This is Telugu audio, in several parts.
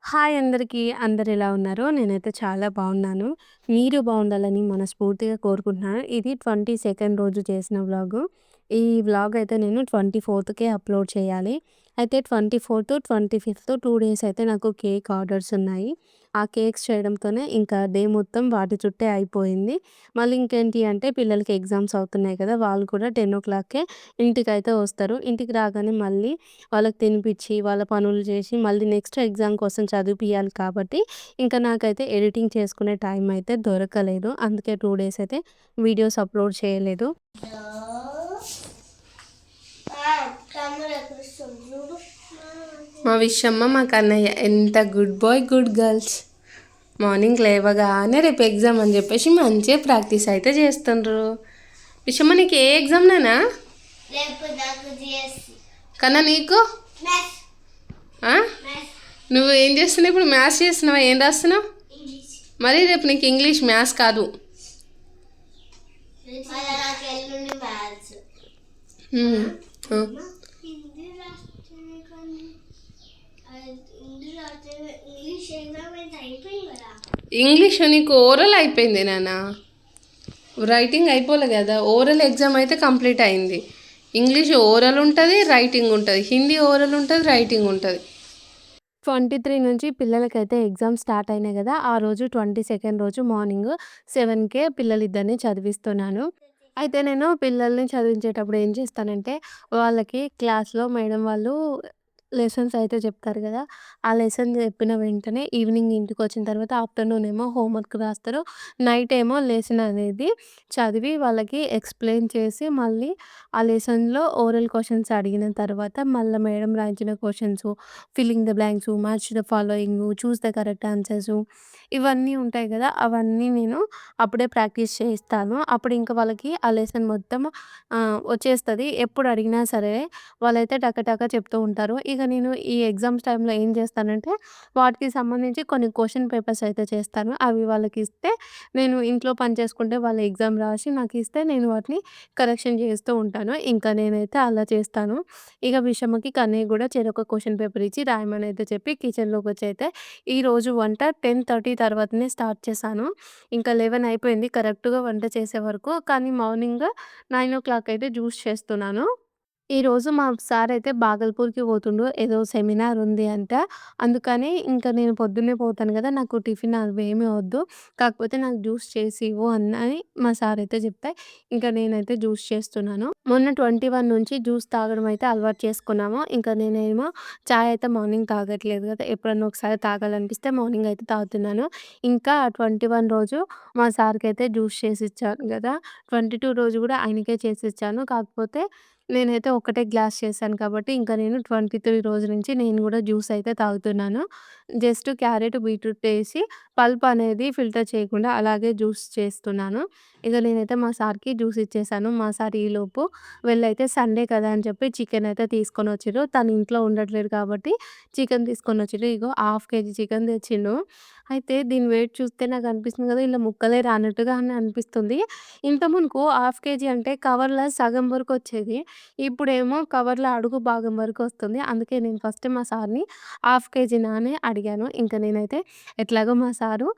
హాయ్ అందరికీ. అందరూ ఎలా ఉన్నారు? నేనైతే చాలా బాగున్నాను. మీరు బాగుండాలని మనస్ఫూర్తిగా కోరుకుంటున్నాను. ఇది 22nd రోజు చేసిన వ్లాగు. ఈ వ్లాగ్ అయితే నేను 24కే అప్‌లోడ్ చేయాలి. అయితే 24, 25 2 డేస్ అయితే నాకు కేక్ ఆర్డర్స్ ఉన్నాయి. ఆ కేక్స్ చేయడంతోనే ఇంకా డే మొత్తం వాటి చుట్టే అయిపోయింది. మళ్ళీ ఇంకేంటి అంటే పిల్లలకి ఎగ్జామ్స్ అవుతున్నాయి కదా! వాళ్ళు కూడా 10:00కే ఇంటికైతే వస్తారు. ఇంటికి రాగానే మళ్ళీ వాళ్ళకి తినిపిచ్చి, వాళ్ళ పనులు చేసి, మళ్ళీ నెక్స్ట్ ఎగ్జామ్ కోసం చదివిపియాలి కాబట్టి, ఇంకా నాకైతే ఎడిటింగ్ చేసుకునే టైం అయితే దొరకలేదు. అందుకే 2 డేస్ అయితే వీడియోస్ అప్‌లోడ్ చేయలేదు. మా విషమ్మ, మా కన్నయ్య ఎంత good boy, good girls. Morning లేవగానే రేపు ఎగ్జామ్ అని చెప్పేసి మంచిగా ప్రాక్టీస్ అయితే చేస్తుండ్రు. విషమ్మ, నీకు ఏ ఎగ్జామ్ నానా? కన్నా నీకు? నువ్వు ఏం చేస్తున్నావు ఇప్పుడు? మ్యాథ్స్ చేస్తున్నావా? ఏం రాస్తున్నావు? మరి రేపు నీకు ఇంగ్లీష్, మ్యాథ్స్ కాదు. ఇంగ్లీష్ నీకు ఓరల్ అయిపోయింది నాన్న, రైటింగ్ అయిపోలే కదా. ఓరల్ ఎగ్జామ్ అయితే కంప్లీట్ అయింది. ఇంగ్లీష్ ఓరల్ ఉంటుంది, రైటింగ్ ఉంటుంది. హిందీ ఓరల్ ఉంటుంది, రైటింగ్ ఉంటుంది. 23 నుంచి పిల్లలకైతే ఎగ్జామ్స్ స్టార్ట్ అయినాయి కదా! ఆ రోజు 22nd రోజు మార్నింగ్ 7కే పిల్లలిద్దరిని చదివిస్తున్నాను. అయితే నేను పిల్లల్ని చదివించేటప్పుడు ఏం చేస్తానంటే, వాళ్ళకి క్లాస్‌లో మేడం వాళ్ళు లెసన్స్ అయితే చెప్తారు కదా! ఆ లెసన్ చెప్పిన వెంటనే ఈవినింగ్ ఇంటికొచ్చిన తర్వాత ఆఫ్టర్‌నూన్ ఏమో హోంవర్క్ రాస్తారు. నైట్ ఏమో లెసన్ అనేది చదివి వాళ్ళకి ఎక్స్‌ప్లెయిన్ చేసి, మళ్ళీ ఆ లెసన్‌లో ఓరల్ క్వెషన్స్ అడిగిన తర్వాత మళ్ళా మేడం రాయించిన questions, filling the blanks, match the following, choose the correct answers, ఇవన్నీ ఉంటాయి కదా! అవన్నీ నేను అప్పుడే ప్రాక్టీస్ చేయిస్తాను. అప్పుడు ఇంకా వాళ్ళకి ఆ లెసన్ మొత్తం వచ్చేస్తది. ఎప్పుడు అడిగినా సరే వాళ్ళైతే టక టక చెప్తూ ఉంటారు. ఇక నేను ఈ ఎగ్జామ్స్ టైమ్‌లో ఏం చేస్తానంటే, వాటికి సంబంధించి కొన్ని క్వెషన్ పేపర్స్ అయితే చేస్తాను. అవి వాళ్ళకిస్తే నేను ఇంట్లో పని చేసుకుంటే వాళ్ళు ఎగ్జామ్ రాసి నాకిస్తే నేను వాటిని కరెక్షన్ చేస్తూ ఉంటాను. ఇంకా నేనైతే అలా చేస్తాను. ఇక విషమకి, కన్నయ్యకి కూడా చెరొక క్వెషన్ పేపర్ ఇచ్చి రాయమని అయితే చెప్పి కిచెన్‌లోకొచ్చి అయితే ఈరోజు వంట 10:30 తర్వాతనే స్టార్ట్ చేశాను. ఇంకా 11 అయిపోయింది కరెక్ట్‌గా వంట చేసే వరకు. కానీ మార్నింగ్ 9:00 అయితే జ్యూస్ చేస్తున్నాను. ఈరోజు మా సార్ అయితే బాగల్పూర్‌కి పోతుండు. ఏదో సెమినార్ ఉంది అంట. అందుకని ఇంకా నేను పొద్దున్నే పోతాను గదా! నాకు టిఫిన్ అవేమీ వద్దు. కాకపోతే నాకు జ్యూస్ చేసి ఇవ్వు అని మా సార్ అయితే చెప్తే, ఇంకా నేనైతే జ్యూస్ చేస్తున్నాను. మొన్న 21 నుంచి జ్యూస్ తాగడం అయితే అలవాటు చేసుకున్నాము. ఇంకా నేనేమో చాయ్ అయితే మార్నింగ్ తాగట్లేదు గదా! ఎప్పుడన్నా ఒకసారి తాగాలనిపిస్తే మార్నింగ్ అయితే తాగుతున్నాను. ఇంకా 21 రోజు మా సార్‌కైతే జ్యూస్ చేసిచ్చాను గదా! 22 రోజు గూడా ఆయనకే చేసిచ్చాను. కాకపోతే నేనైతే ఒక్కటే గ్లాస్ చేశాను కాబట్టి, ఇంకా నేను 23 రోజు నుంచి నేను గూడా జ్యూస్ అయితే తాగుతున్నాను. జస్ట్ క్యారెట్, బీట్రూట్ ఏసి పల్ప్ అనేది ఫిల్టర్ చేయకుండా అలాగే జ్యూస్ చేస్తున్నాను. ఇక నేనైతే మా సార్‌కి జ్యూస్ ఇచ్చేసాను. మా సార్ ఈలోపు వెళ్ళైతే సండే కదా అని చెప్పి చికెన్ అయితే తీసుకొనొచ్చిర్రు. తను ఇంట్లో ఉండట్లేదు కాబట్టి చికెన్ తీసుకొనొచ్చిర్రు. ఇగో హాఫ్ కేజీ చికెన్ తెచ్చిండు. అయితే దీని వెయిట్ చూస్తే నాకనిపిస్తుంది కదా! ఇలా ముక్కలే రానట్టుగానే అనిపిస్తుంది. ఇంతకు మునుపు హాఫ్ కేజీ అంటే కవర్‌లో సగం వరకొచ్చేది. ఇప్పుడేమో కవర్‌లో అడుగు భాగం వరకొస్తుంది. అందుకే నేను ఫస్ట్ మా సార్‌ని హాఫ్ కేజీనా అని అడిగాను. ఇంక నేనైతే ఎట్లాగో మా సారు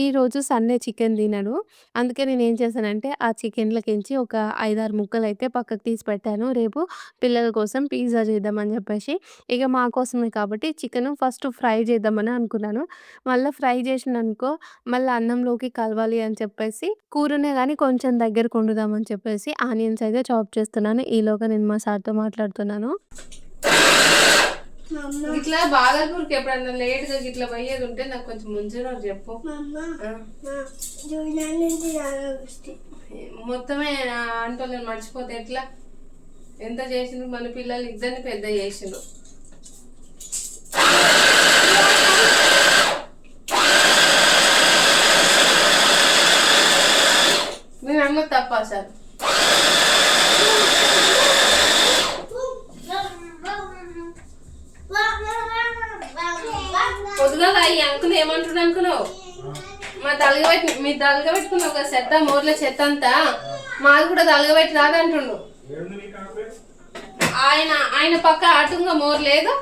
ఈరోజు సండే చికెన్ తినడు. అందుకే నేనేం చేశానంటే ఆ చికెన్‌లోకించి ఒక 5, 6 ముక్కలైతే పక్కకు తీసి పెట్టాను. రేపు పిల్లల కోసం పిజ్జా చేద్దామని చెప్పేసి. ఇక మా కోసమే కాబట్టి చికెను ఫస్ట్ ఫ్రై చేద్దామని అనుకున్నాను. మళ్ళా ఫ్రై చేసిననుకో మళ్ళా అన్నంలోకి కలవాలి అని చెప్పేసి కూరనే గానీ కొంచెం దగ్గరకు వండుదామని చెప్పేసి ఆనియన్స్ అయితే చాప్ చేస్తున్నాను. ఈలోగా నేను మా సార్‌తో మాట్లాడుతున్నాను. ఇట్లా బాగల్పూర్‌కి ఎప్పుడన్నా లేట్‌గా గిట్లా పోయేది ఉంటే నాకు కొంచెం ముందురోజు చెప్పు. మొత్తమే అంటోళ్ళని మర్చిపోతే ఎట్లా? ఎంత చేసిండ్రు మన పిల్లలు ఇద్దరిని పెద్ద చేసిండ్రు. నేను అమ్మ తప్ప సార్. పొద్దుగా ఈ అంకులు ఏమంటున్నా అనుకున్నావు? మీ తలగబెట్టుకున్నావు కదా చెత్త, మోర్ల చెత్త అంతా మాది కూడా తలగబెట్టి రాదంటుండు. ఆయన పక్క అటుగా మోర్ లేదు.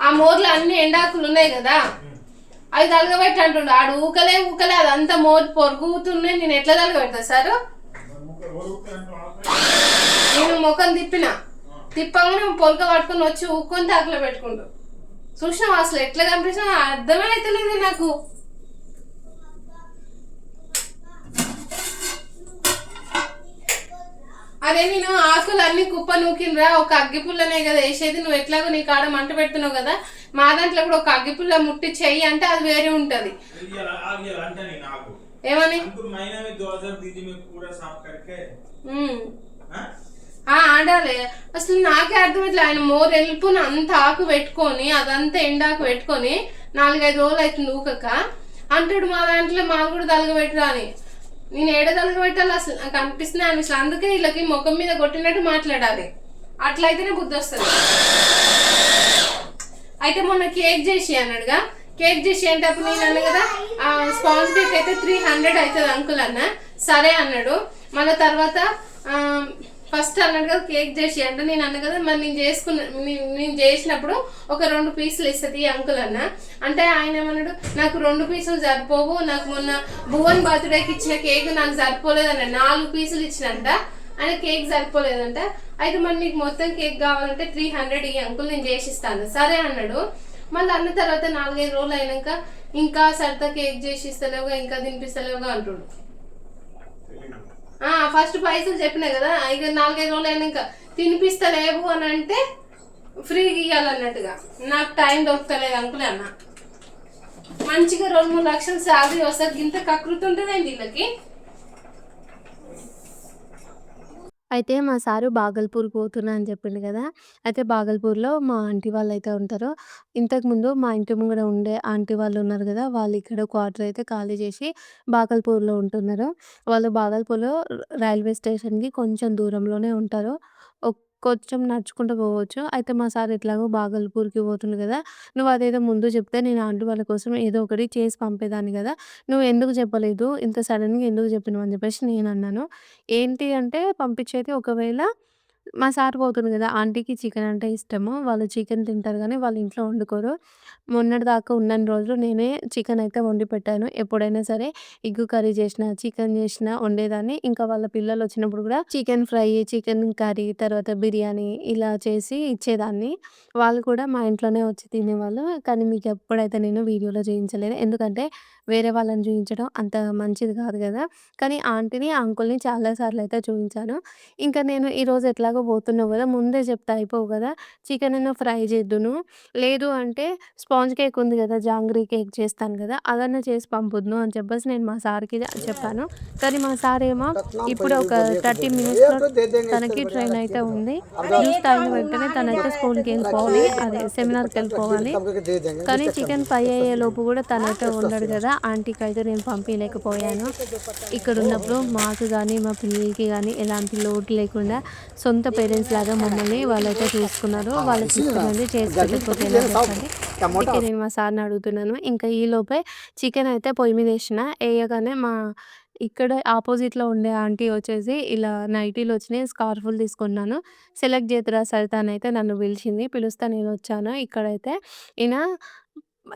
ఆ మోర్లు అన్ని ఎండాకులు ఉన్నాయి కదా, అవి తలగబెట్టి అంటుండు. ఆడు ఊకలే అదంతా మోరు పొరుగుతున్నాయి. నేను ఎట్లా తలగబెడతా సారు? నేను ముఖం తిప్పగానే పొలక పట్టుకొని వచ్చి ఊక్కొని తాకలో పెట్టుకుంటూ చూసినావు. అసలు ఎట్లా కనిపించినా అర్థమే అవుతలేదు నాకు. అదే నేను ఆకులు అన్ని కుప్ప నూకినరా, ఒక అగ్గిపుల్లనే కదా వేసేది. నువ్వు ఎట్లాగో నీ కాడ మంట పెడుతున్నావు కదా, మా దాంట్లో కూడా ఒక అగ్గిపుల్ల ముట్టి చెయ్యి అంటే అది వేరే ఉంటది. ఏమని ఆడాలి అసలు నాకే అర్థమైట్లే. ఆయన మోరు వెళ్ళిపోయిన అంత ఆకు పెట్టుకొని అదంతా ఎండాకు పెట్టుకొని 4-5 రోజులు అవుతుంది ఊకక అంటాడు. మా దాంట్లో మాకు కూడా తలగబెట్టరా అని. నేను ఏడ తలగబెట్టాలి అసలు నాకు అనిపిస్తున్నాయి అసలు. అందుకే వీళ్ళకి ముఖం మీద కొట్టినట్టు మాట్లాడాలి, అట్లయితేనే బుద్ధి వస్తుంది. అయితే మొన్న కేక్ చేసి అన్నాడుగా, కేక్ చేసి అంటే అప్పుడు నేను అన్నా కదా స్పాంజ్ కేక్ అయితే 300 అవుతుంది అంకుల్ అన్న. సరే అన్నాడు. మళ్ళీ తర్వాత ఫస్ట్ అన్నాడు కదా కేక్ చేసి అంటే నేను అన్నా కదా మరి నేను చేసినప్పుడు ఒక 2 పీసులు ఇస్తుంది అంకుల్ అన్న. అంటే ఆయన ఏమన్నాడు, నాకు 2 పీసులు సరిపోవు, నాకు మొన్న భువన్ బర్త్డేకి ఇచ్చిన కేక్ నాకు సరిపోలేదన్న. 4 పీసులు ఇచ్చినంట ఆయన, కేక్ సరిపోలేదంట. అయితే మరి నీకు మొత్తం కేక్ కావాలంటే 300 ఈ అంకుల్ నేను చేసిస్తాను. సరే అన్నాడు. మళ్ళీ అన్న తర్వాత 4-5 రోజులు అయినాక ఇంకా సరితా కేక్ చేసి ఇస్తలేవుగా, ఇంకా తినిపిస్తలేవుగా అంటుడు. ఫస్ట్ పైసలు చెప్పినా కదా, ఇక 4-5 రోజులు అయినాక తినిపిస్తలేవు అని అంటే ఫ్రీగా ఇవ్వాలన్నట్టుగా. నాకు టైం దొరకలేదు అంకుల్ అన్న. మంచిగా 2-3 లక్షలు శాలరీ వస్తుంది, ఇంత కకృతి ఉంటుందండి వీళ్ళకి. అయితే మా సారు బాగల్పూర్‌కి పోతున్నా అని చెప్పిండు కదా! అయితే బాగల్పూర్‌లో మా ఆంటీ వాళ్ళైతే ఉంటారు. ఇంతకుముందు మా ఇంటి ముంగడ ఉండే ఆంటీ వాళ్ళు ఉన్నారు కదా! వాళ్ళు ఇక్కడ క్వార్టర్ అయితే ఖాళీ చేసి బాగల్పూర్‌లో ఉంటున్నారు. వాళ్ళు బాగల్పూర్‌లో రైల్వే స్టేషన్‌కి కొంచెం దూరంలోనే ఉంటారు. కొంచెం నడుచుకుంటూ పోవచ్చు. అయితే మా సార్ ఎట్లాగో బాగల్పూర్‌కి పోతుండు కదా! నువ్వు అదేదో ముందు చెప్తే నేను ఆంటీ వాళ్ళ కోసం ఏదో ఒకటి చేసి పంపేదాన్ని కదా! నువ్వు ఎందుకు చెప్పలేదు? ఇంత సడెన్‌గా ఎందుకు చెప్పినావు అని చెప్పేసి నేనన్నాను. ఏంటి అంటే పంపించేది ఒకవేళ మా సార్ పోతుండు గదా! ఆంటీకి చికెన్ అంటే ఇష్టము. వాళ్ళు చికెన్ తింటారు గానీ, వాళ్ళ ఇంట్లో వండుకోరు. మొన్నటిదాకా ఉన్నన్ని రోజులు నేనే చికెన్ అయితే వండి పెట్టాను. ఎప్పుడైనా సరే ఎగ్ కర్రీ చేసినా, చికెన్ చేసినా వండేదాన్ని. ఇంకా వాళ్ళ పిల్లలొచ్చినప్పుడు గూడా చికెన్ ఫ్రై, చికెన్ కర్రీ, తర్వాత బిర్యానీ ఇలా చేసి ఇచ్చేదాన్ని. వాళ్ళు కూడా మా ఇంట్లోనే వచ్చి తినేవాళ్ళు. కానీ మీకెప్పుడైతే నేను వీడియోలో చూయించలేదు. ఎందుకంటే వేరే వాళ్ళని చూయించడం అంత మంచిది కాదు గదా! కానీ ఆంటీని, అంకుల్‌ని చాలా సార్లయితే చూయించాను. ఇంకా నేను ఈరోజు ఎట్లాగో పోతున్నావు గదా! ముందే చెప్తే అయిపోవు గదా! చికెనన్నా ఫ్రై చేద్దును. లేదు అంటే స్పాంజ్ కేక్ ఉంది గదా! జాంగ్రీ కేక్ చేస్తాను గదా! అదన్నా చేసి పంపుదును అని చెప్పేసి నేను మా సార్‌కి చెప్పాను. కానీ మా సార్ ఏమో ఇప్పుడు ఒక 30 మినిట్స్‌లో తనకి ట్రైన్ అయితే ఉంది. జ్యూస్ తాగిన వెంటనే తనైతే స్కూల్‌కెళ్ళిపోవాలి. అదే సెమినార్‌కెళ్ళిపోవాలి. కానీ చికెన్ ఫ్రై అయ్యేలోపు గూడా తనైతే ఉండడు గదా! ఆంటీకైతే నేను పంపియలేకపోయాను. ఇక్కడున్నప్పుడు మాకు గానీ, మా పిల్లలకి గానీ ఎలాంటి లోటు లేకుండా సొంత పేరెంట్స్ లాగా మమ్మల్ని వాళ్ళైతే చూసుకున్నారు. వాళ్ళకి ఇష్టమైంది చేసి పెట్టకపోతే ఎలా చెప్పండి. అందుకే నేను మా సార్‌ని అడుగుతున్నాను. ఇంకా ఈలోపే చికెన్ అయితే పొయ్యి మీద ఏయగానే ఇక్కడ ఆపోజిట్‌లో ఉండే ఆంటీ వచ్చేసి ఇలా నైటీలొచ్చినాయి, స్కార్ఫులు తీసుకున్నాను. సెలెక్ట్ చేతురా సరిత అనైతే నన్ను పిలిచింది. పిలుస్తే నేనొచ్చాను. ఇక్కడైతే ఈయన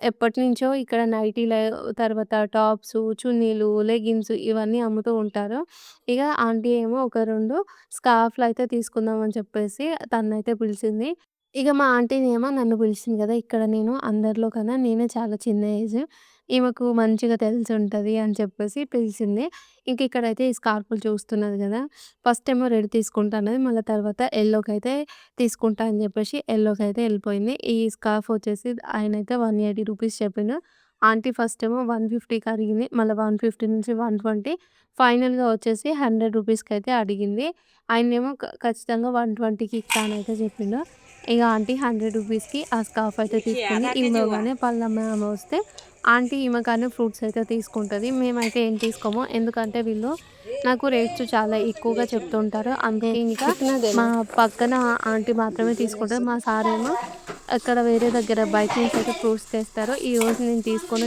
ఎప్పటినుంచో ఇక్కడ నైటీల తర్వాత టాప్సు, చున్నీలు, లెగిన్స్ ఇవన్నీ అమ్ముతూ ఉంటారు. ఇగ ఆంటీ ఏమో ఒక 2 స్కార్ఫ్‌లయితే తీసుకుందాం అని చెప్పేసి తననైతే పిలిచింది. ఇగ మా ఆంటీనేమో నన్ను పిలిచింది గదా! ఇక్కడ నేను అందరిలో కన్నా నేనే చాలా చిన్న ఏజ్. ఈమెకు మంచిగా తెలిసుంటది అని చెప్పేసి పిలిచింది. ఇంక ఇక్కడైతే ఈ స్కార్ఫులు చూస్తున్నది గదా! ఫస్టేమో రెడ్ తీసుకుంటా అన్నది. మళ్ళా తర్వాత యెల్లోకైతే తీసుకుంటా అని జెప్పేసి యెల్లోకైతే ఎళ్ళిపోయింది. ఈ స్కార్ఫ్ వచ్చేసి ఆయనైతే 180 రూపీస్ చెప్పిండు. ఆంటీ ఫస్టేమో 150కి అడిగింది. మళ్ళా 150 నుంచి 120 ఫైనల్‌గా వచ్చేసి 100 రూపీస్‌కైతే అడిగింది. ఆయనేమో ఖచ్చితంగా 120కి ఇస్తా అనైతే చెప్పిండు. ఇగ ఆంటీ 100 రూపీస్‌కి ఆ స్కార్ఫ్ అయితే తీసుకుంది. ఈలోగానే పళ్ళమ్మే ఆమె వస్తే ఆంటీ ఈమెకని ఫ్రూట్స్ అయితే తీసుకుంటది. మేమైతే ఏం తీసుకోము. ఎందుకంటే వీళ్ళు నాకు రేట్స్ చాలా ఎక్కువగా చెప్తుంటారు. అందుకే ఇంకా మా పక్కన ఆంటీ మాత్రమే తీసుకుంటది. మా సారేమో అక్కడ వేరే దగ్గర బయట నుంచి అయితే ఫ్రూట్స్ తెస్తారు. ఈరోజు నేను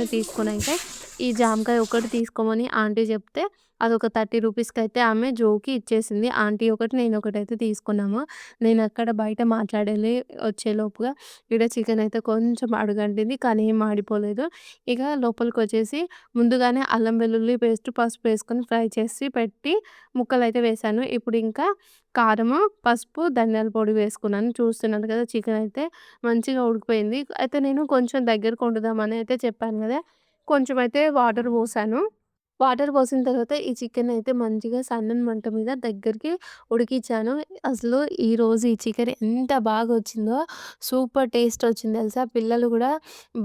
తీసుకొనైతే ఈ జామకాయ ఒకటి తీసుకోమని ఆంటీ చెప్తే అదొక 30 రూపీస్‌కైతే ఆమె జోకి ఇచ్చేసింది. ఆంటీ ఒకటి, నేనొకటైతే తీసుకున్నాము. నేనక్కడ బయట మాట్లాడెళ్ళి వచ్చేలోపుగా ఈడ చికెనయితే కొంచెం అడుగంటింది. కానీ ఏం మాడిపోలేదు. ఇక లోపలికొచ్చేసి ముందుగానే అల్లం వెల్లుల్లి పేస్ట్, పసుపేసుకొని ఫ్రై చేసి పెట్టి ముక్కలైతే వేశాను. ఇప్పుడు ఇంకా కారము, పసుపు, ధనియాల పొడి వేసుకున్నాను. చూస్తున్నారు కదా! చికెనయితే మంచిగా ఉడికిపోయింది. అయితే నేను కొంచెం దగ్గరకు వండుదామని అయితే చెప్పాను గదా! కొంచెమైతే వాటర్ పోసాను. వాటర్ పోసిన తర్వాత ఈ చికెనయితే మంచిగా సన్నని మంట మీద దగ్గరికి ఉడికిచ్చాను. అసలు ఈరోజు ఈ చికెన్ ఎంత బాగొచ్చిందో సూపర్ టేస్ట్ వచ్చింది తెలుసా! పిల్లలు గూడా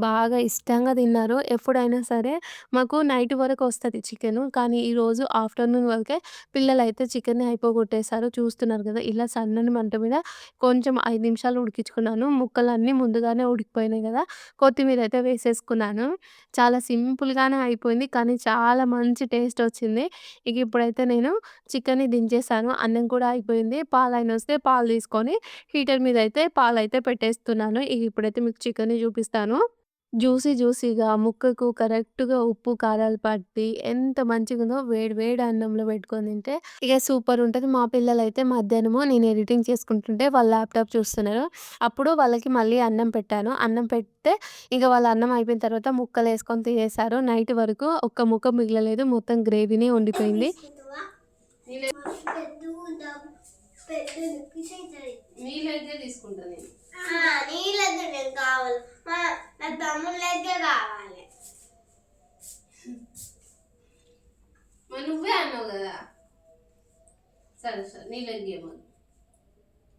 బాగా ఇష్టంగా తిన్నారు. ఎప్పుడైనా సరే మాకు నైట్ వరకు వస్తది చికెను. కానీ ఈరోజు ఆఫ్టర్‌నూన్ వరకే పిల్లలైతే చికెన్‌ని అయిపోగొట్టేసారు. చూస్తున్నారు గదా! ఇలా సన్నని మంట మీద కొంచెం 5 నిమిషాలు ఉడికించుకున్నాను. ముక్కలన్నీ ముందుగానే ఉడికిపోయినాయి గదా! కొత్తిమీర అయితే వేసేసుకున్నాను. చాలా సింపుల్‌గానే అయిపోయింది. కానీ చాలా మంచి టేస్ట్ వచ్చింది. ఇక ఇప్పుడైతే నేను చికెన్‌ని దించేసాను. అన్నం కూడా అయిపోయింది. పాలయనొస్తే పాలు తీసుకొని హీటర్ మీద అయితే పాలైతే పెట్టేస్తున్నాను. ఇక ఇప్పుడైతే మీకు చికెన్‌ని చూపిస్తాను. జ్యూసీగా ముక్కకు కరెక్ట్‌గా ఉప్పు, కారాలు పట్టి ఎంత మంచిగుందో వేడి వేడి అన్నంలో పెట్టుకొని తింటే ఇక సూపరుంటది. మా పిల్లలైతే మధ్యాహ్నము నేను ఎడిటింగ్ చేసుకుంటుంటే వాళ్ళు ల్యాప్‌టాప్ చూస్తున్నారు. అప్పుడు వాళ్ళకి మళ్ళీ అన్నం పెట్టాను. అన్నం పెడితే ఇక వాళ్ళు అన్నం అయిపోయిన తర్వాత ముక్కలేసుకొని తినేసారు. నైట్ వరకు ఒక్క ముక్క మిగలలేదు. మొత్తం గ్రేవీనే ఉండిపోయింది. తీసుకుంటావా? మా పెద్ద పెద్ద పీస్ అవుతుంది. నీ లెగ్గే తీసుకుంటా నేను. నీ లెక్క నేను కావాలి. నా తమ్ముడు లెక్క కావాలి. మరి నువ్వే అన్నావు కదా. సరే నీ లెగ్ ఏమో.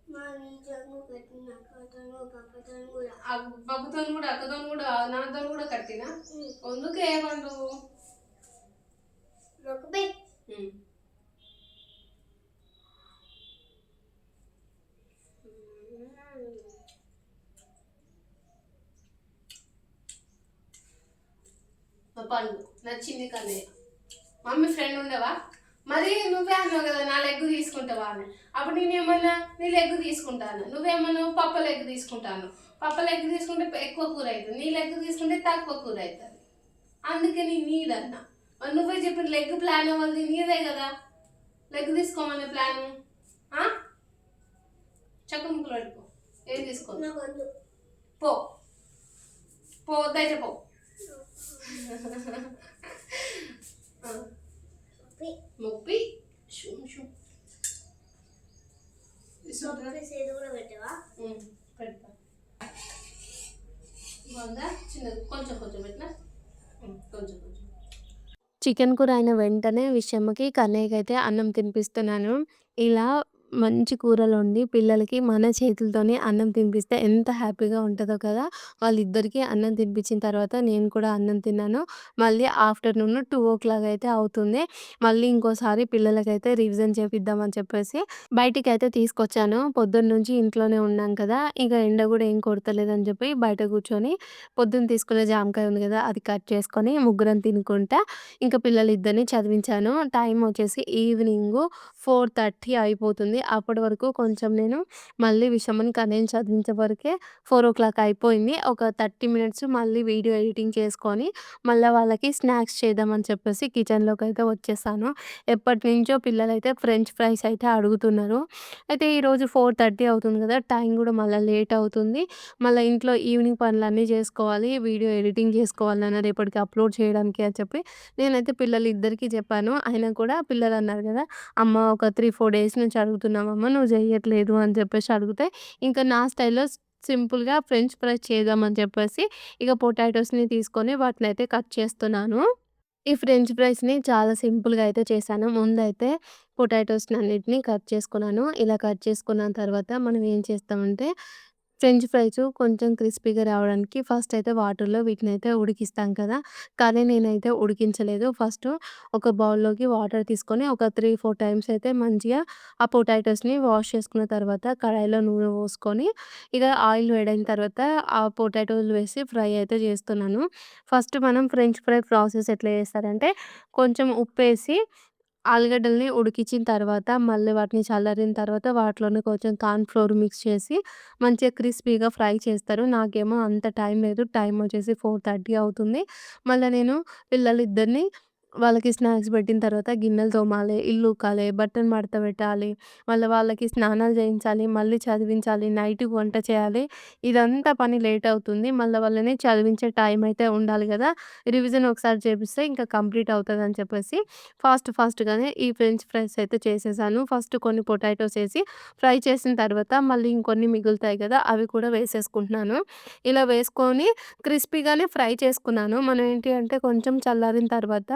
మా నిజంగా పెట్టిన అక్కతో పాపతో కూడా పప్పుతో కూడా అక్కతో కూడా నాతో కూడా కట్టినా ఎందుకు ఏమండు మొక్కపై పండు నచ్చింది కన్నయ్య. మమ్మీ ఫ్రెండ్ ఉండవా? మరి నువ్వే అన్నావు కదా నా లెగ్ తీసుకుంటావా అని. అప్పుడు నేనేమన్నా నీ లెగ్ తీసుకుంటాను, నువ్వేమన్నావు పప్ప లెగ్ తీసుకుంటాను. పప్ప లెగ్ తీసుకుంటే ఎక్కువ కూర అవుతుంది, నీ లెగ్ తీసుకుంటే తక్కువ కూర అవుతుంది. అందుకని నీదన్నా. మరి నువ్వే చెప్పిన లెగ్ ప్లాన్ అవ్వదు నీదే కదా. లెగ్ తీసుకోమనే ప్లాను చక్క ముక్కలు పెట్టుకో. ఏం తీసుకో పో పో వద్దైతే పో. మొప్పి పెట్టవా పెడతా బాగా చిన్నది కొంచెం పెట్టినా కొంచెం. చికెన్ కూర అయిన వెంటనే విషయమ్మకి, కన్నయ్యకైతే అన్నం తినిపిస్తున్నాను. ఇలా మంచి కూరలొండి పిల్లలకి మన చేతులతోనే అన్నం తినిపిస్తే ఎంత హ్యాపీగా ఉంటదో కదా! వాళ్ళిద్దరికీ అన్నం తినిపించిన తర్వాత నేను కూడా అన్నం తిన్నాను. మళ్ళీ ఆఫ్టర్‌నూన్ 2:00 అయితే అవుతుంది. మళ్ళీ ఇంకోసారి పిల్లలకైతే రివిజన్ చేపిద్దామని చెప్పేసి బయటికైతే తీసుకొచ్చాను. పొద్దున్నుంచి ఇంట్లోనే ఉన్నాం కదా! ఇక ఎండ గూడా ఏం కొడతలేదని చెప్పి బయట కూర్చొని పొద్దున తీసుకున్న జామకాయ ఉంది కదా! అది కట్ చేసుకొని ముగ్గురం తినుకుంటా ఇంకా పిల్లలిద్దరిని చదివించాను. టైం వచ్చేసి ఈవినింగు 4:30 అయిపోతుంది. అప్పటి వరకు కొంచెం నేను మళ్ళీ విషమని కన్నయ్యని చదివించే వరకే 4:00 అయిపోయింది. ఒక 30 మినిట్స్ మళ్ళీ వీడియో ఎడిటింగ్ చేసుకొని మళ్ళా వాళ్ళకి స్నాక్స్ చేద్దామని చెప్పేసి కిచెన్‌లోకైతే వచ్చేసాను. ఎప్పటినుంచో పిల్లలైతే ఫ్రెంచ్ ఫ్రైస్ అయితే అడుగుతున్నారు. అయితే ఈరోజు 4:30 అవుతుంది కదా! టైం కూడా మళ్ళా లేట్ అవుతుంది. మళ్ళా ఇంట్లో ఈవినింగ్ పనులన్నీ చేసుకోవాలి. వీడియో ఎడిటింగ్ చేసుకోవాలి నాన్న రేపటికి అప్‌లోడ్ చేయడానికి అని చెప్పి నేనైతే పిల్లలిద్దరికీ చెప్పాను. అయినా కూడా పిల్లలన్నారు గదా! అమ్మ ఒక 3, 4 డేస్ నుంచి అడుగుతున్నామమ్మ నువ్వు చెయ్యట్లేదు అని చెప్పేసి అడిగితే, ఇంకా నా స్టైల్‌లో సింపుల్‌గా ఫ్రెంచ్ ఫ్రైస్ చేద్దామని చెప్పేసి ఇక పొటాటోస్‌ని తీసుకొని వాటినైతే కట్ చేస్తున్నాను. ఈ ఫ్రెంచ్ ఫ్రైస్‌ని చాలా సింపుల్‌గా అయితే చేశాను. ముందైతే పొటాటోస్‌నన్నిటిని కట్ చేసుకున్నాను. ఇలా కట్ చేసుకున్న తర్వాత మనం ఏం చేస్తామంటే ఫ్రెంచ్ ఫ్రైస్ కొంచెం క్రిస్పీగా రావడానికి ఫస్ట్ అయితే వాటర్‌లో వీటినైతే ఉడికిస్తాం కదా! కానీ నేనైతే ఉడికించలేదు. ఫస్ట్ ఒక బౌల్‌లోకి వాటర్ తీసుకొని ఒక 3, 4 టైమ్స్ అయితే మంచిగా ఆ పొటాటోస్‌ని వాష్ చేసుకున్న తర్వాత కడాయిలో నూనె పోసుకొని ఇక ఆయిల్ వేడైన తర్వాత ఆ పొటాటోలు వేసి ఫ్రై అయితే చేస్తున్నాను. ఫస్ట్ మనం ఫ్రెంచ్ ఫ్రై ప్రాసెస్ ఎట్లా చేస్తారంటే కొంచెం ఉప్పేసి ఆలుగడ్డల్ని ఉడికించిన తర్వాత, మళ్ళీ వాటిని చల్లారిన తర్వాత వాటిలోనే కొంచెం కార్న్ ఫ్లోర్ మిక్స్ చేసి మంచిగా క్రిస్పీగా ఫ్రై చేస్తారు. నాకేమో అంత టైం లేదు. టైం వచ్చేసి 4:30 అవుతుంది. మళ్ళా నేను పిల్లలిద్దరిని వాళ్ళకి స్నాక్స్ పెట్టిన తర్వాత గిన్నెలు తోమాలి, ఇల్లు ఊకాలి, బట్టలు మడత పెట్టాలి, మళ్ళీ వాళ్ళకి స్నానాలు చేయించాలి, మళ్ళీ చదివించాలి, నైట్‌కి వంట చేయాలి. ఇదంతా పని లేట్ అవుతుంది. మళ్ళీ వాళ్ళని చదివించే టైం అయితే ఉండాలి గదా! రివిజన్ ఒకసారి చేపిస్తే ఇంకా కంప్లీట్ అవుతదని చెప్పేసి ఫాస్ట్‌గానే ఈ ఫ్రెంచ్ ఫ్రైస్ అయితే చేసేసాను. ఫస్ట్ కొన్ని పొటాటోస్ ఏసి ఫ్రై చేసిన తర్వాత మళ్ళీ ఇంకొన్ని మిగులుతాయి గదా! అవి కూడా వేసేసుకుంటున్నాను. ఇలా వేసుకొని క్రిస్పీగానే ఫ్రై చేసుకున్నాను. మనం ఏంటి అంటే కొంచెం చల్లారిన తర్వాత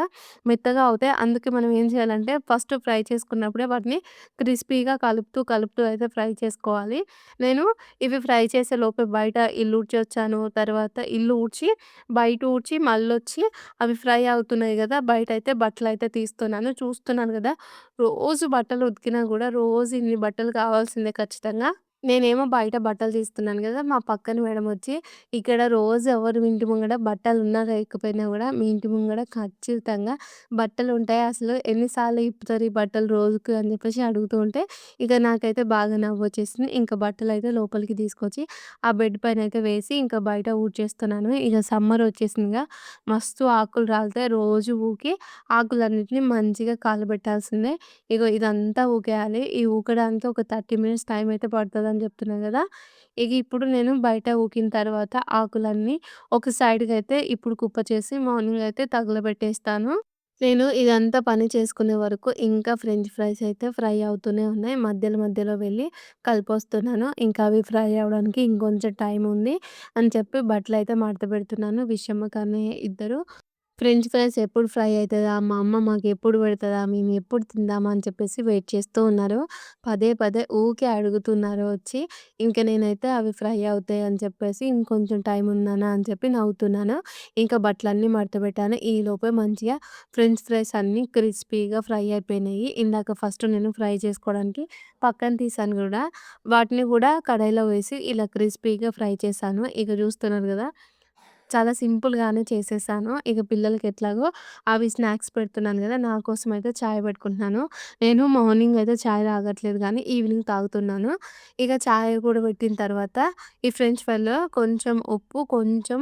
మెత్తగా అవుతాయి. అందుకే మనం ఏం చేయాలంటే ఫస్ట్ ఫ్రై చేసుకున్నప్పుడే వాటిని క్రిస్పీగా కలుపుతూ అయితే ఫ్రై చేసుకోవాలి. నేను ఇవి ఫ్రై చేసే లోపే బయట ఇల్లు ఊడ్చొచ్చాను. తర్వాత ఇల్లు ఊడ్చి, బయట ఊడ్చి, మళ్ళొచ్చి అవి ఫ్రై అవుతున్నాయి గదా! బయటైతే బట్టలైతే తీస్తున్నాను. చూస్తున్నాను గదా! రోజు బట్టలు ఉతికినా గూడా రోజు ఇన్ని బట్టలు కావాల్సిందే ఖచ్చితంగా. నేనేమో బయట బట్టలు తీస్తున్నాను గదా! మా పక్కన మేడమొచ్చి, "ఇక్కడ రోజు ఎవరు ఇంటి ముంగడ బట్టలున్నా లేకపోయినా గూడా మీ ఇంటి ముంగడ ఖచ్చితంగా బట్టలుంటాయి. అసలు ఎన్ని సార్లు ఇప్పుతారు ఈ బట్టలు రోజుకి" అని జెప్పేసి అడుగుతూ ఉంటే, ఇక నాకైతే బాగా నవ్వొచ్చేసింది. ఇంక బట్టలైతే లోపలికి తీసుకొచ్చి ఆ బెడ్ పైనైతే వేసి ఇంకా బయట ఊడ్చేస్తున్నాను. ఇక సమ్మర్ వచ్చేసిందిగా మస్తు ఆకులు రాలుతాయి. రోజు ఊకి ఆకులన్నిటిని మంచిగా కాలబెట్టాల్సిందే. ఇగో ఇదంతా ఊకేయాలి. ఈ ఊకడానికి ఒక 30 మినిట్స్ టైం అయితే పడతదని చెప్తున్నా గదా! ఇగ ఇప్పుడు నేను బయట ఊకిన తర్వాత ఆకులన్నీ ఒక సైడ్‌కైతే ఇప్పుడు కుప్ప చేసి మార్నింగ్ అయితే తగలబెట్టేస్తాను. నేను ఇదంతా పని చేసుకునే వరకు ఇంకా ఫ్రెంచ్ ఫ్రైస్ అయితే ఫ్రై అవుతూనే ఉన్నాయి. మధ్యలో వెళ్ళి కలిపొస్తున్నాను. ఇంకా అవి ఫ్రై అవ్వడానికి ఇంకొంచెం టైం ఉంది అని చెప్పి బట్టలైతే మడత పెడుతున్నాను. విషమ్మ కానీ ఇద్దరు ఫ్రెంచ్ ఫ్రైస్ ఎప్పుడు ఫ్రై అయితదా? మా అమ్మ మాకెప్పుడు పెడతదా? మేము ఎప్పుడు తిందామా? అని చెప్పేసి వెయిట్ చేస్తూ ఉన్నారు. పదే ఊకే అడుగుతున్నారు వచ్చి. ఇంక నేనైతే అవి ఫ్రై అవుతాయి అని చెప్పేసి ఇంకొంచెం టైం ఉందనా అని చెప్పి నవ్వుతున్నాను. ఇంకా బట్టలన్నీ మడతపెట్టాను. ఈలోపే మంచిగా ఫ్రెంచ్ ఫ్రైస్ అన్నీ క్రిస్పీగా ఫ్రై అయిపోయినాయి. ఇందాక ఫస్ట్ నేను ఫ్రై చేసుకోవడానికి పక్కన తీశాను గూడా. వాటిని గూడా కడాయిలో వేసి ఇలా క్రిస్పీగా ఫ్రై చేశాను. ఇక చూస్తున్నారు గదా! చాలా సింపుల్‌గానే చేసేసాను. ఇక పిల్లలకి ఎట్లాగో అవి స్నాక్స్ పెడుతున్నాను గదా! నా కోసం అయితే చాయ్ పెట్టుకుంటున్నాను. నేను మార్నింగ్ అయితే చాయ్ తాగట్లేదు గానీ ఈవినింగ్ తాగుతున్నాను. ఇక చాయ్ కూడా పెట్టిన తర్వాత ఈ ఫ్రెంచ్ ఫ్రైలో కొంచెం ఉప్పు, కొంచెం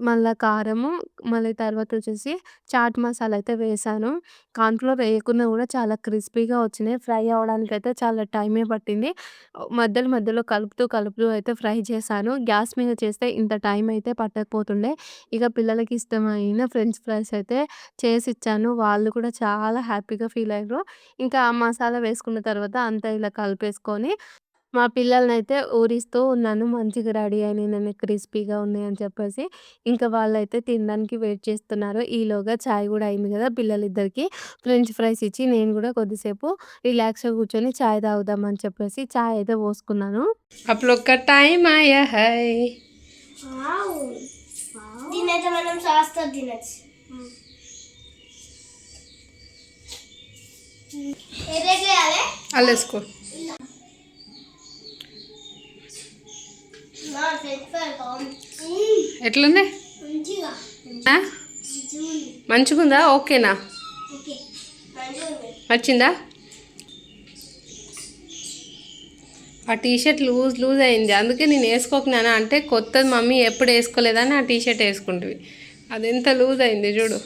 మళ్ళా కారము, మళ్ళీ తర్వాత వచ్చేసి చాట్ మసాలా అయితే వేశాను. కార్న్‌ఫ్లోర్ వేయకున్నా గూడా చాలా క్రిస్పీగా వచ్చినాయి. ఫ్రై అవ్వడానికైతే చాలా టైమే పట్టింది. మధ్యలో కలుపుతూ అయితే ఫ్రై చేశాను. గ్యాస్ మీద చేస్తే ఇంత టైం అయితే పట్టకపోతుండే. ఇక పిల్లలకి ఇష్టమైన ఫ్రెంచ్ ఫ్రైస్ అయితే చేసిచ్చాను. వాళ్ళు కూడా చాలా హ్యాపీగా ఫీల్ అయ్యారు. ఇంకా ఆ మసాలా వేసుకున్న తర్వాత అంతా ఇలా కలిపేసుకొని మా పిల్లలనైతే ఊరిస్తూ ఉన్నాను. మంచిగా రెడీ అయినాయి క్రిస్పీగా ఉన్నాయని చెప్పేసి. ఇంకా వాళ్ళైతే తినడానికి వెయిట్ చేస్తున్నారు. ఈలోగా చాయ్ గూడా అయింది గదా! పిల్లలిద్దరికీ ఫ్రెంచ్ ఫ్రైస్ ఇచ్చి నేను గూడా కొద్దిసేపు రిలాక్స్‌గా కూర్చొని చాయ్ తాగుదామని చెప్పేసి చాయ్ అయితే పోసుకున్నాను. आप लोग का टाइम आया है. వావ్ దీనైతే మనం సాస్తో తినచ్చు. ఎర్రగేయాలి అల్లేసుకో. మా ఫ్రెంచ్ ఫ్రై బాగుంది. ఎట్లుంది? మంచిగా ఆ? మంచిగా ఉంది. మంచిగుందా? ఓకేనా? ఓకే మంచిగా ఉంది. నచ్చిందా? ఆ టీషర్ట్ లూజ్ అయింది. అందుకే నేను వేసుకోకున్నాను. అంటే కొత్తది మమ్మీ ఎప్పుడు వేసుకోలేదని ఆ టీషర్ట్ వేసుకుంటుంది. అది ఎంత లూజ్ అయింది చూడు.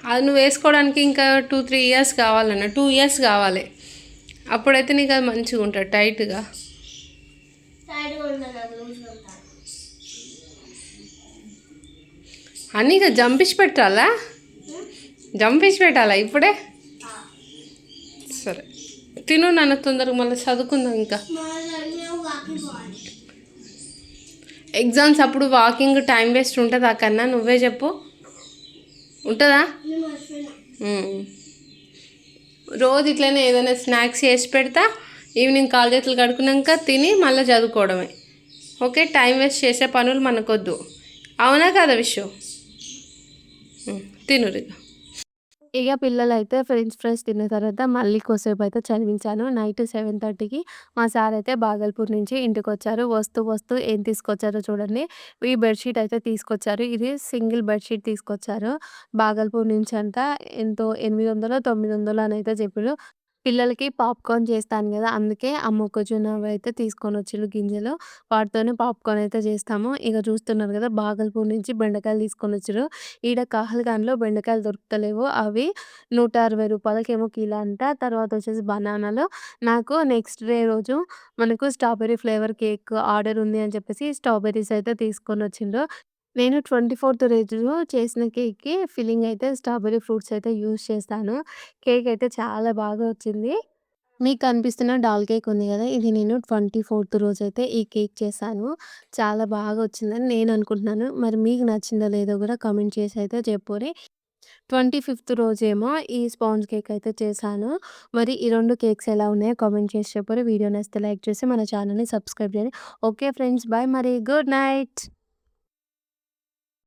అది నువ్వు వేసుకోవడానికి ఇంకా 2-3 ఇయర్స్ కావాలన్న 2 ఇయర్స్ కావాలి. అప్పుడైతే నీకు అది మంచిగా ఉంటుంది టైట్గా. టైట్గా ఉంటుంది నాకు లూజ్గా ఉంటాను. అన్నీ ఇక జంపిష్ పెట్టాలా? జంపిష్ పెట్టాలా ఇప్పుడే? సరే తిను నాన్న తొందరగా మళ్ళీ చదువుకుందాం ఇంకా. ఎగ్జామ్స్ అప్పుడు వాకింగ్ టైం వేస్ట్ ఉంటుందా కన్నా? నువ్వే చెప్పు. ఉంటుందా? రోజు ఇట్లనే ఏదైనా స్నాక్స్ చేసి పెడతా. ఈవినింగ్ కాలు చేతులు కడుక్కున్నాక తిని మళ్ళీ చదువుకోవడమే. ఓకే, టైం వేస్ట్ చేసే పనులు మనకొద్దు. అవునా కదా విషయం? తిను రిగా. ఇగ పిల్లలైతే ఫ్రెంచ్ ఫ్రైస్ తిన్న తర్వాత మళ్ళీ కొద్దిసేపయితే చదివించాను. నైట్ 7:30కి మా సారయితే బాగల్పూర్ నుంచి ఇంటికొచ్చారు. వస్తూ ఏం తీసుకొచ్చారో చూడండి. ఈ బెడ్‌షీట్ అయితే తీసుకొచ్చారు. ఇది సింగిల్ బెడ్‌షీట్ తీసుకొచ్చారు. బాగల్పూర్ నుంచంట ఎంతో 800, 900 అనైతే చెప్పిర్రు. పిల్లలకి పాప్‌కార్న్ చేస్తాను గదా! అందుకే ఆ మొక్కజొన్నవైతే తీసుకొనొచ్చిర్రు గింజలు. వాటితోనే పాప్‌కార్న్ అయితే చేస్తాము. ఇగ చూస్తున్నారు గదా! బాగల్పూర్ నుంచి బెండకాయలు తీసుకొనొచ్చిర్రు. ఈడ కహల్గాన్‌లో బెండకాయలు దొరుకుతలేవు. అవి రూ. 160కేమో కిలో అంట. తర్వాతొచ్చేసి బనానాలు. నాకు నెక్స్ట్ డే రోజు మనకు స్ట్రాబెర్రీ ఫ్లేవర్ కేక్ ఆర్డర్ ఉంది అని చెప్పేసి స్ట్రాబెర్రీస్ అయితే తీసుకొనొచ్చిండ్రు. నేను 24థ్ రోజు చేసిన కేక్‌కి ఫిల్లింగ్ అయితే స్ట్రాబెర్రీ ఫ్రూట్స్ అయితే యూజ్ చేశాను. కేక్ అయితే చాలా బాగా వచ్చింది. మీకు కనిపిస్తున్న డాల్ కేక్ ఉంది గదా! ఇది నేను 24థ్ రోజైతే ఈ కేక్ చేశాను. చాలా బాగా వచ్చిందని నేను అనుకుంటున్నాను. మరి మీకు నచ్చిందో లేదో గూడా కామెంట్ చేసి అయితే చెప్పుర్రి. 25థ్ రోజేమో ఈ స్పాంజ్ కేక్ అయితే చేశాను. మరి ఈ 2 కేక్స్ ఎలా ఉన్నాయో కామెంట్ చేసి చెప్పుర్రి. వీడియో నచ్చితే లైక్ చేసి మన ఛానెల్‌ని సబ్స్క్రైబ్ చేయండి. ఓకే ఫ్రెండ్స్, బాయ్ మరి. Good night.